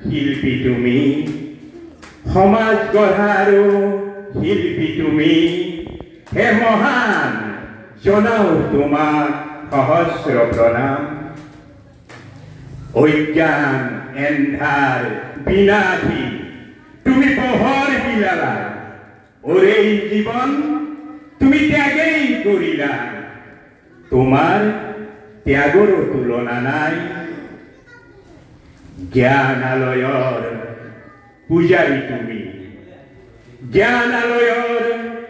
শিল্পী তুমি সমাজ গঢ়াৰো শিল্পী তুমি হে মহান জনাও তোমাক সহস্ৰ প্ৰণাম অজ্ঞান এন্ধাৰ বিনাশী তুমি পোহৰ বিলালা ওরে জীবন তুমি ত্যাগেই করিলা তোমার ত্যাগেরও তুলনা নাই জ্ঞানালয়র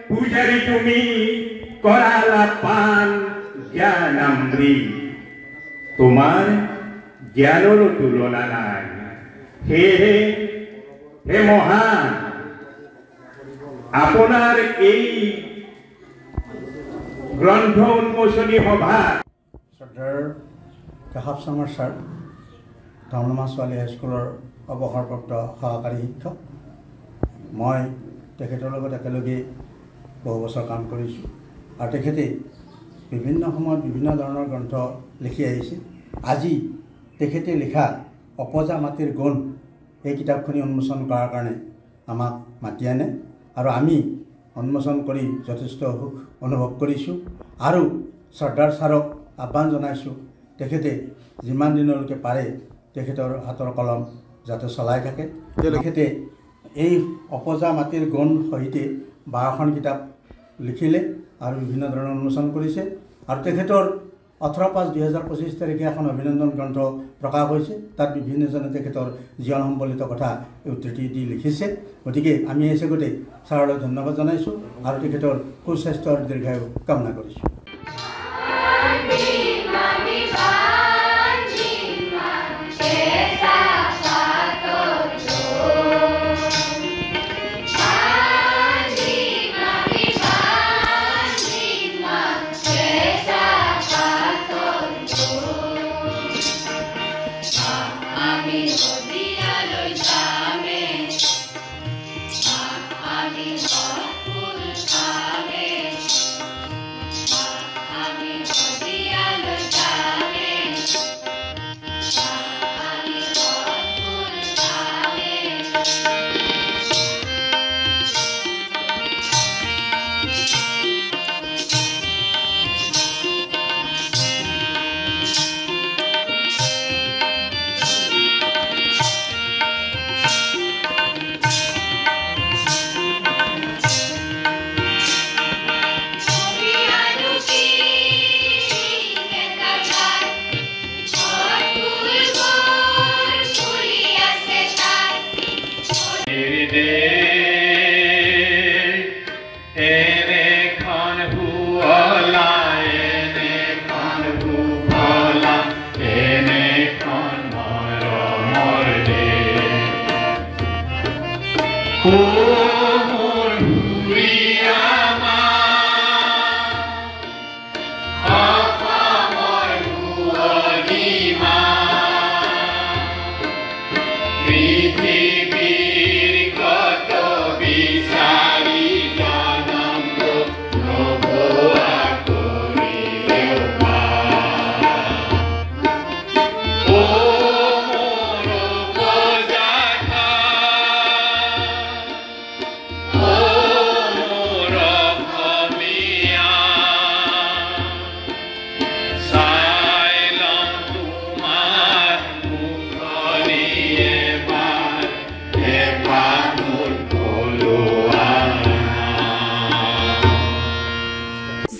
পূজারী তুমি করালা পান জ্ঞানামৃত তোমার জ্ঞানেরও তুলনা নাই হে মহান আপনার এই গ্রন্থ উন্মোচনী সভা শ্ৰদ্ধাৰ কেশৱ শৰ্মা ছাৰ ধৰ্মমা ছোৱালী হাইস্কুলৰ অৱসৰপ্ৰাপ্ত সহকাৰী শিক্ষক মই তেখেতৰ লগত একেলগে বহু বছৰ কাম কৰিছোঁ আৰু তেখেতে বিভিন্ন সময়ত বিভিন্ন ধৰণৰ গ্ৰন্থ লিখি আহিছে আজি তেখেতে লিখা অপজা মাটিৰ গুণ এই কিতাপখনি উন্মোচন কৰাৰ কাৰণে আমাক মাতি আনে আৰু আমি উন্মোচন কৰি যথেষ্ট সুখ অনুভৱ কৰিছোঁ আৰু শ্ৰদ্ধাৰ ছাৰক আহ্বান জনাইছোঁ তেখেতে যিমান দিনলৈকে পাৰে তেখেতৰ হাতৰ কলম যাতে চলাই থাকে তেখেতে এই অপজা মাটিৰ গুণ সহিতে 12খন কিতাপ লিখিলে আৰু বিভিন্ন ধৰণৰ উন্মোচন কৰিছে আৰু তেখেতৰ 18/5/2025 তাৰিখে এখন অভিনন্দন গ্ৰন্থ প্ৰকাশ হৈছে তাত বিভিন্নজনে তেখেতৰ জীৱন সম্বলিত কথা উদ্ধৃতি দি লিখিছে গতিকে আমি এই চেগতে ছাৰলৈ ধন্যবাদ জনাইছোঁ আৰু তেখেতৰ সুস্বাস্থ্য আৰু দীৰ্ঘায়ু কামনা কৰিছোঁ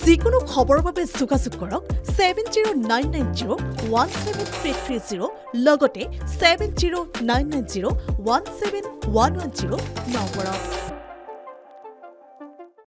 যিকোনো খবৰৰ বাবে যোগাযোগ কৰক 7099017330 লগতে 7099017110 নম্বৰত।